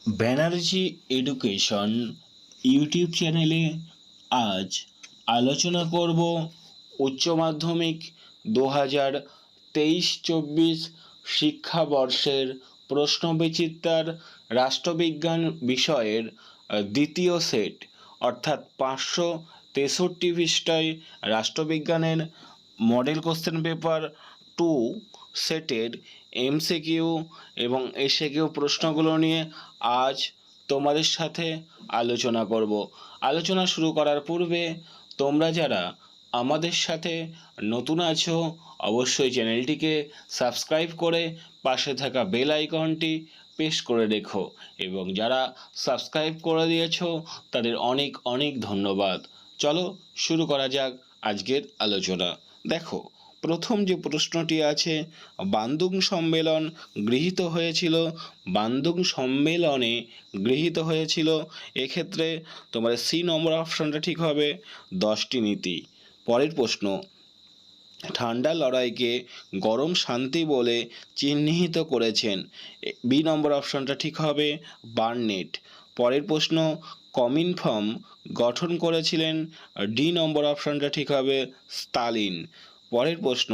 Banerjee education YouTube চ্যানেলে আজ আলোচনা করব উচ্চ মাধ্যমিক 2023-24 শিক্ষাবর্ষের প্রশ্নবিচিত্রার রাষ্ট্রবিজ্ঞান বিষয়ের দ্বিতীয় সেট অর্থাৎ 563 পৃষ্ঠায় রাষ্ট্রবিজ্ঞানের মডেল কোশ্চেন পেপার 2 সেটের এমসিকিউ এবং এসএকিউ প্রশ্নগুলো নিয়ে আজ তোমাদের সাথে আলোচনা করব। আলোচনা শুরু করার পূর্বে তোমরা যারা আমাদের সাথে নতুন আছো অবশ্যই চ্যানেলটিকে সাবস্ক্রাইব করে পাশে থাকা বেল আইকনটি প্রেস করে রেখো এবং যারা সাবস্ক্রাইব করে দিয়েছো তাদের অনেক অনেক ধন্যবাদ। চলো শুরু করা যাক আজকের আলোচনা। দেখো, প্রথম যে প্রশ্নটি আছে, বান্দুং সম্মেলন গৃহীত হয়েছিল, বান্দুং সম্মেলনে গৃহীত হয়েছিল, এক্ষেত্রে তোমার সি নম্বর অপশনটা ঠিক হবে 10টি নীতি। পরের প্রশ্ন, ঠান্ডা লড়াইকে গরম শান্তি বলে চিহ্নিত করেছেন, বি নম্বর অপশনটা ঠিক হবে বার্নেট। পরের প্রশ্ন, কমিনফর্ম গঠন করেছিলেন, ডি নম্বর অপশনটা ঠিক হবে স্তালিন। পরের প্রশ্ন,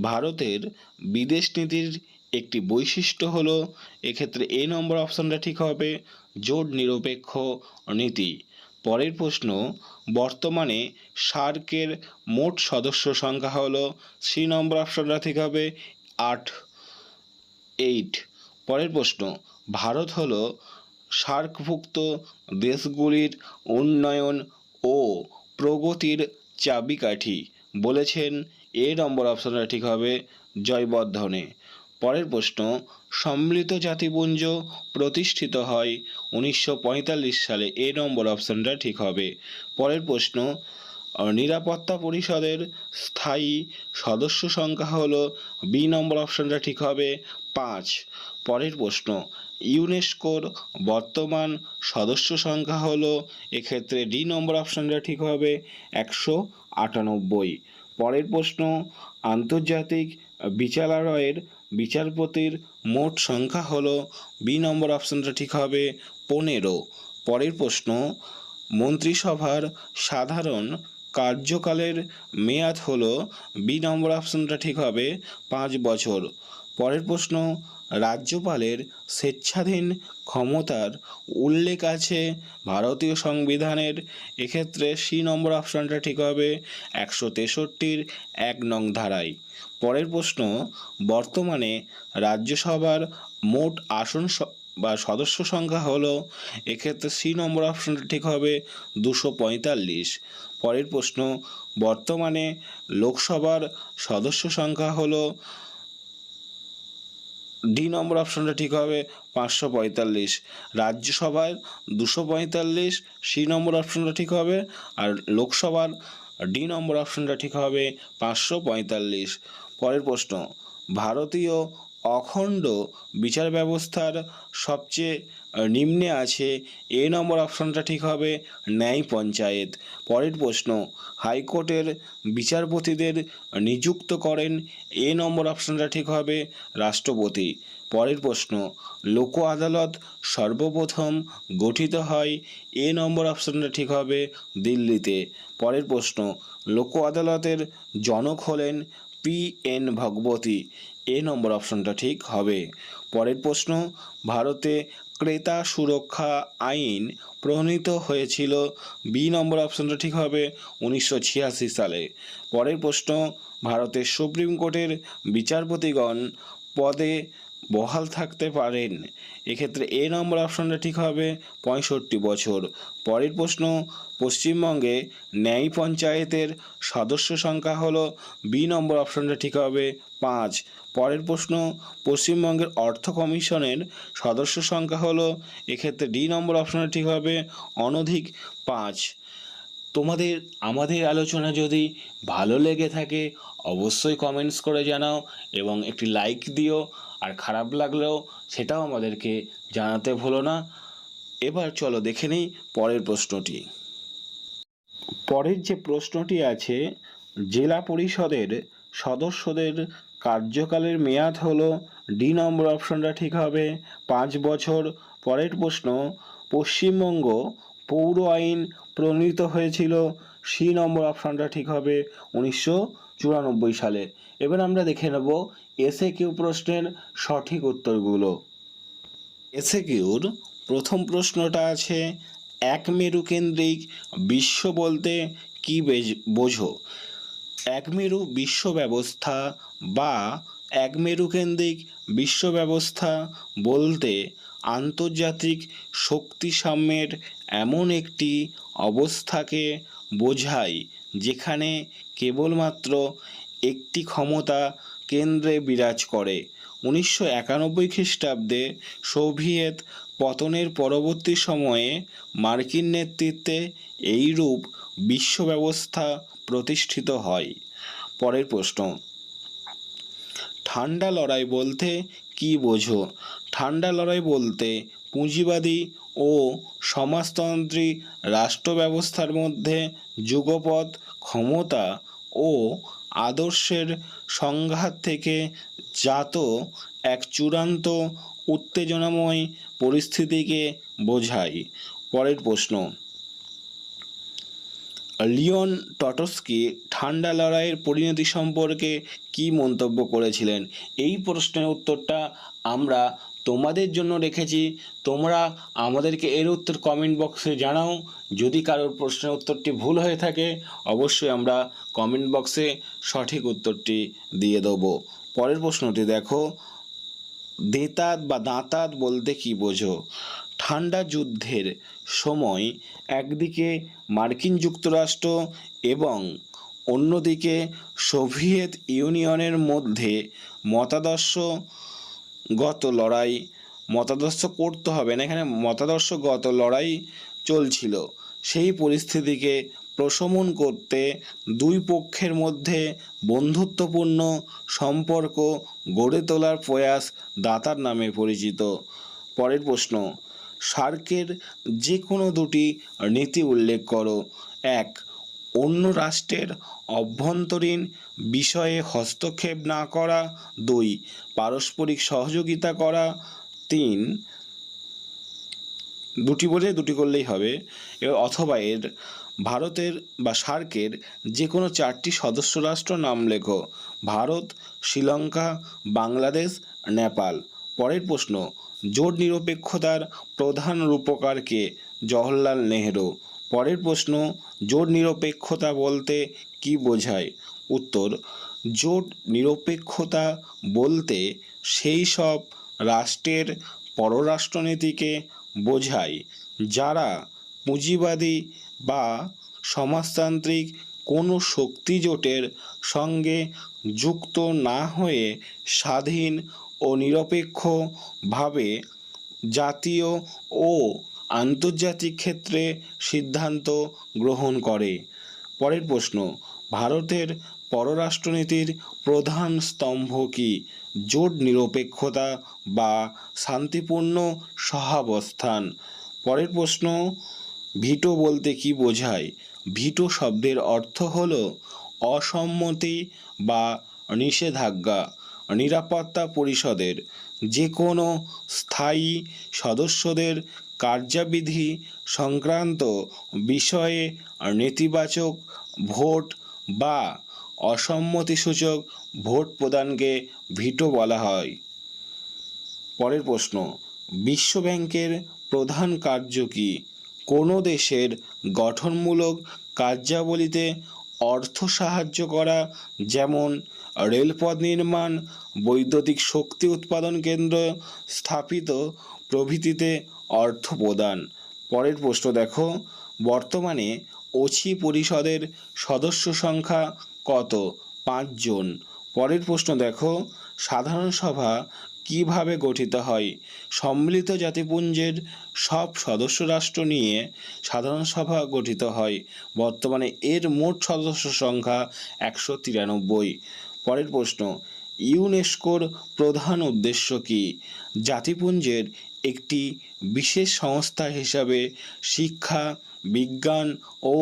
ভারতের বিদেশ নীতির একটি বৈশিষ্ট্য হলো, এক্ষেত্রে এ নম্বর অপশনটা ঠিক হবে জোট নিরপেক্ষ নীতি। পরের প্রশ্ন, বর্তমানে সার্কের মোট সদস্য সংখ্যা হলো, সি নম্বর অপশনটা ঠিক হবে 8। পরের প্রশ্ন, ভারত হলো সার্কভুক্ত দেশগুলির উন্নয়ন ও প্রগতির চাবিকাঠি বলেছেন, এ নম্বর অপশনটা ঠিক হবে জয়বর্ধনে। পরের প্রশ্ন, সম্মিলিত জাতিপুঞ্জ প্রতিষ্ঠিত হয় 1945 সালে, এ নম্বর অপশনটা ঠিক হবে। পরের প্রশ্ন, নিরাপত্তা পরিষদের স্থায়ী সদস্য সংখ্যা হলো, বি নম্বর অপশনটা ঠিক হবে 5। পরের প্রশ্ন, ইউনেস্কোর বর্তমান সদস্য সংখ্যা হলো, এক্ষেত্রে ডি নম্বর অপশনটা ঠিক হবে 198। পরের প্রশ্ন, আন্তর্জাতিক বিচারালয়ের বিচারপতির মোট সংখ্যা হলো, বি নম্বর অপশনটা ঠিক হবে 15। পরের প্রশ্ন, মন্ত্রিসভার সাধারণ কার্যকালের মেয়াদ হলো, বি নম্বর অপশনটা ঠিক হবে 5 বছর। পরের প্রশ্ন, রাজ্যপালের স্বেচ্ছাধীন ক্ষমতার উল্লেখ আছে ভারতীয় সংবিধানের, এক্ষেত্রে সি নম্বর অপশনটা ঠিক হবে 163-র 1 নং ধারায়। পরের প্রশ্ন, বর্তমানে রাজ্যসভার মোট আসন বা সদস্য সংখ্যা হলো, এক্ষেত্রে সি নম্বর অপশনটা ঠিক হবে 245। পরের প্রশ্ন, বর্তমানে লোকসভার সদস্য সংখ্যা হলো, ডি নম্বর অপশনটা ঠিক হবে 545। রাজ্যসভার 245, সি নম্বর অপশনটা ঠিক হবে, আর লোকসভার ডি নম্বর অপশনটা ঠিক হবে 545। পরের প্রশ্ন, ভারতীয় অখণ্ড বিচার ব্যবস্থার সবচেয়ে নিম্নে আছে, এ নম্বর অপশনটা ঠিক হবে ন্যায় পঞ্চায়েত। পরের প্রশ্ন, হাইকোর্টের বিচারপতিদের নিযুক্ত করেন, এ নম্বর অপশনটা ঠিক হবে রাষ্ট্রপতি। পরের প্রশ্ন, লোক আদালত সর্বপ্রথম গঠিত হয়, এ নম্বর অপশনটা ঠিক হবে দিল্লিতে। পরের প্রশ্ন, লোক আদালতের জনক হলেন PN ভগবতী, এ নম্বর অপশনটা ঠিক হবে। পরের প্রশ্ন, ভারতে ক্রেতা সুরক্ষা আইন প্রণীত হয়েছিল, বি নম্বর অপশনটা ঠিক হবে 1986 সালে। পরের প্রশ্ন, ভারতের সুপ্রিম কোর্টের বিচারপতিগণ পদে বহাল থাকতে পারেন, এক্ষেত্রে এ নম্বর অপশনটা ঠিক হবে 65 বছর। পরের প্রশ্ন, পশ্চিমবঙ্গে ন্যায় পঞ্চায়েতের সদস্য সংখ্যা হলো, বি নম্বর অপশনটা ঠিক হবে 5। পরের প্রশ্ন, পশ্চিমবঙ্গের অর্থ কমিশনের সদস্য সংখ্যা হলো, এক্ষেত্রে ডি নম্বর অপশনটা ঠিক হবে অনধিক 5। তোমাদের আমাদের আলোচনা যদি ভালো লেগে থাকে অবশ্যই কমেন্টস করে জানাও এবং একটি লাইক দিও, আর খারাপ লাগলেও সেটাও আমাদেরকে জানাতে ভুলো না। এবার চলো দেখে নিই পরের প্রশ্নটি। পরের যে প্রশ্নটি আছে, জেলা পরিষদের সদস্যদের কার্যকালের মেয়াদ হলো, ডি নম্বর অপশনটা ঠিক হবে 5 বছর। পরের প্রশ্ন, পশ্চিমবঙ্গ পৌর আইন প্রণীত হয়েছিল, সি নম্বর অপশনটা ঠিক হবে 1994 সালে। এবার আমরা দেখে নেব এসএকিউ প্রশ্নের সঠিক উত্তরগুলো। এসএকিউর প্রথম প্রশ্নটা আছে, এক মেরু কেন্দ্রিক বিশ্ব বলতে কি বোঝো? এক মেরু বিশ্ব ব্যবস্থা বা এক মেরু কেন্দ্রিক বিশ্ব ব্যবস্থা বলতে আন্তর্জাতিক শক্তি সাম্যের এমন একটি অবস্থাকে বোঝায় যেখানে কেবলমাত্র একটি ক্ষমতা কেন্দ্রে বিরাজ করে। 1991 খ্রিস্টাব্দে সোভিয়েত পতনের পরবর্তী সময়ে মার্কিন নেতৃত্বে এইরূপ বিশ্ব ব্যবস্থা প্রতিষ্ঠিত হয়। পরের প্রশ্ন, ঠান্ডা লড়াই বলতে কি বোঝো? ঠান্ডা লড়াই বলতে পুঁজিবাদী ও সমাজতন্ত্রী রাষ্ট্র ব্যবস্থার মধ্যে যুগপৎ ক্ষমতা ও আদর্শের সংঘাত থেকে জাত এক চূড়ান্ত উত্তেজনাময় পরিস্থিতিকে বোঝায়। পরের প্রশ্ন, লিওন টটস্কি ঠান্ডা লড়াইয়ের পরিণতি সম্পর্কে কি মন্তব্য করেছিলেন? এই প্রশ্নের উত্তরটা আমরা তোমাদের জন্য রেখেছি, তোমরা আমাদেরকে এর উত্তর কমেন্ট বক্সে জানাও। যদি কারোর প্রশ্নের উত্তরটি ভুল হয়ে থাকে অবশ্যই আমরা কমেন্ট বক্সে সঠিক উত্তরটি দিয়ে দেবো। পরের প্রশ্নটি দেখো, দেতাত বা দাঁতাত বলতে কি বোঝো? ঠান্ডা যুদ্ধের সময় একদিকে মার্কিন যুক্তরাষ্ট্র এবং অন্যদিকে সোভিয়েত ইউনিয়নের মধ্যে মতাদর্শগত লড়াই চলছিল। সেই পরিস্থিতিকে প্রশমন করতে দুই পক্ষের মধ্যে বন্ধুত্বপূর্ণ সম্পর্ক গড়ে তোলার প্রয়াস দাতার নামে পরিচিত। পরের প্রশ্ন, সার্কের যে কোনো দুটি নীতি উল্লেখ করো। এক, অন্য রাষ্ট্রের অভ্যন্তরীণ বিষয়ে হস্তক্ষেপ না করা। দুই, পারস্পরিক সহযোগিতা করা। তিন, দুটি করলেই হবে। অথবা ভারতের বা সার্কের যে কোনো চারটি সদস্য রাষ্ট্র নাম লেখো। ভারত, শ্রীলঙ্কা, বাংলাদেশ, নেপাল। পরের প্রশ্ন, জোট নিরপেক্ষতার প্রধান রূপকার কে? জওহরলাল নেহেরু। পরের প্রশ্ন, জোট নিরপেক্ষতা বলতে কি বোঝায়? উত্তর, জোট নিরপেক্ষতা বলতে সেই সব রাষ্ট্রের পররাষ্ট্রনীতিকে বোঝায় যারা পুঁজিবাদী বা সমাজতান্ত্রিক কোনো শক্তি জোটের সঙ্গে যুক্ত না হয়ে স্বাধীন ও নিরপেক্ষভাবে জাতীয় ও আন্তর্জাতিক ক্ষেত্রে সিদ্ধান্ত গ্রহণ করে। পরের প্রশ্ন, ভারতের পররাষ্ট্রনীতির প্রধান স্তম্ভ কি? জোট নিরপেক্ষতা বা শান্তিপূর্ণ সহাবস্থান। পরের প্রশ্ন, ভিটো বলতে কি বোঝায়? ভিটো শব্দের অর্থ হল অসম্মতি বা নিষেধাজ্ঞা। নিরাপত্তা পরিষদের যে কোনো স্থায়ী সদস্যদের কার্যবিধি সংক্রান্ত বিষয়ে নেতিবাচক ভোট বা অসম্মতিসূচক ভোট প্রদানকে ভিটো বলা হয়। পরের প্রশ্ন, বিশ্বব্যাংকের প্রধান কার্য কি? কোনো দেশের গঠনমূলক কার্যাবলীতে অর্থ সাহায্য করা, যেমন রেলপথ নির্মাণ, বৈদ্যুতিক শক্তি উৎপাদন কেন্দ্র স্থাপিত প্রভৃতিতে অর্থ প্রদান। পরের প্রশ্ন দেখো, বর্তমানে ওছি পরিষদের সদস্য সংখ্যা কত? 5 জন। পরের প্রশ্ন দেখো, সাধারণ সভা কিভাবে গঠিত হয়? সম্মিলিত জাতিপুঞ্জের সব সদস্য রাষ্ট্র নিয়ে সাধারণ সভা গঠিত হয়। বর্তমানে এর মোট সদস্য সংখ্যা 193। পরের প্রশ্ন, ইউনেস্কোর প্রধান উদ্দেশ্য কি? জাতিপুঞ্জের একটি বিশেষ সংস্থা হিসাবে শিক্ষা, বিজ্ঞান ও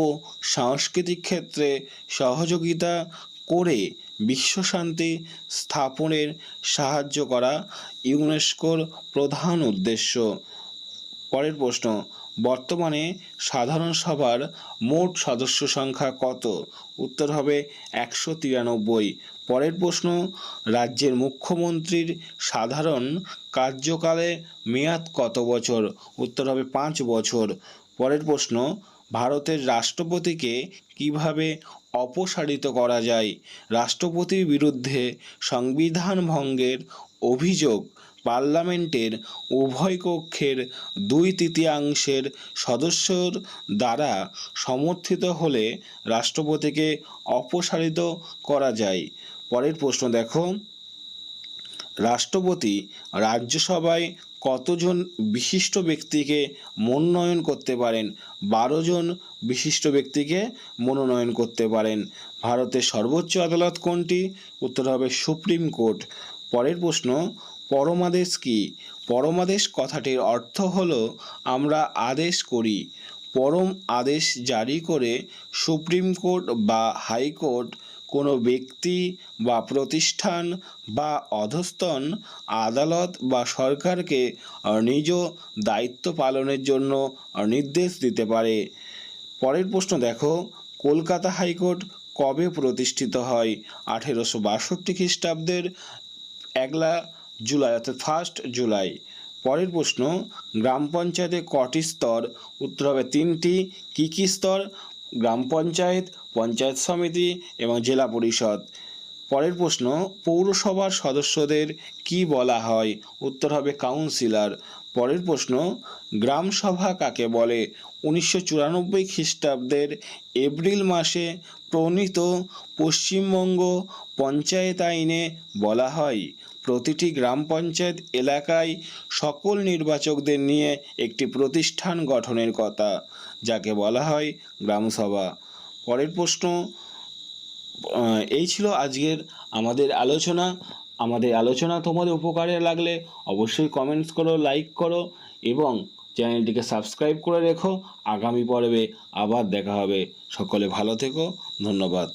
সাংস্কৃতিক ক্ষেত্রে সহযোগিতা করে বিশ্বশান্তি স্থাপনের সাহায্য করা ইউনেস্কোর প্রধান উদ্দেশ্য। পরের প্রশ্ন, বর্তমানে সাধারণ সভার মোট সদস্য সংখ্যা কত? উত্তর হবে 193। পরের প্রশ্ন, রাজ্যের মুখ্যমন্ত্রীর সাধারণ কার্যকালে মেয়াদ কত বছর? উত্তর হবে 5 বছর। পরের প্রশ্ন, ভারতের রাষ্ট্রপতিকে কিভাবে অপসারিত করা যায়? রাষ্ট্রপতির বিরুদ্ধে সংবিধান ভঙ্গের অভিযোগ পার্লামেন্টের উভয় কক্ষের 2/3 সদস্যর দ্বারা সমর্থিত হলে রাষ্ট্রপতিকে অপসারিত করা যায়। পরের প্রশ্ন দেখো, রাষ্ট্রপতি রাজ্যসভায় কতজন বিশিষ্ট ব্যক্তিকে মনোনয়ন করতে পারেন? 12 জন বিশিষ্ট ব্যক্তিকে মনোনয়ন করতে পারেন। ভারতের সর্বোচ্চ আদালত কোনটি? উত্তর হবে সুপ্রিম কোর্ট। পরের প্রশ্ন, পরমাদেশ কি? পরমাদেশ কথাটির অর্থ হলো আমরা আদেশ করি। পরম আদেশ জারি করে সুপ্রিম কোর্ট বা হাইকোর্ট কোনো ব্যক্তি বা প্রতিষ্ঠান বা অধস্তন আদালত বা সরকারকে নিজ দায়িত্ব পালনের জন্য নির্দেশ দিতে পারে। পরের প্রশ্ন দেখো, কলকাতা হাইকোর্ট কবে প্রতিষ্ঠিত হয়? 1862 খ্রিস্টাব্দের 1 জুলাই অর্থাৎ 1 জুলাই। পরের প্রশ্ন, গ্রাম পঞ্চায়েতে কটি স্তর? উত্তর হবে 3টি। কী কী স্তর? গ্রাম পঞ্চায়েত, পঞ্চায়েত সমিতি এবং জেলা পরিষদ। পরের প্রশ্ন, পৌরসভার সদস্যদের কি বলা হয়? উত্তর হবে কাউন্সিলর। পরের প্রশ্ন, গ্রাম সভা কাকে বলে? 1994 খ্রিস্টাব্দের এপ্রিল মাসে প্রণীত পশ্চিমবঙ্গ পঞ্চায়েত আইনে বলা হয় প্রতিটি গ্রাম পঞ্চায়েত এলাকায় সকল নির্বাচকদের নিয়ে একটি প্রতিষ্ঠান গঠনের কথা, যাকে বলা হয় গ্রামসভা। পরের প্রশ্ন, এই ছিল আজকের আমাদের আলোচনা। আমাদের আলোচনা তোমাদের উপকারে লাগলে অবশ্যই কমেন্টস করো, লাইক করো এবং চ্যানেলটিকে সাবস্ক্রাইব করে রেখো। আগামী পর্বে আবার দেখা হবে। সকলে ভালো থেকো। ধন্যবাদ।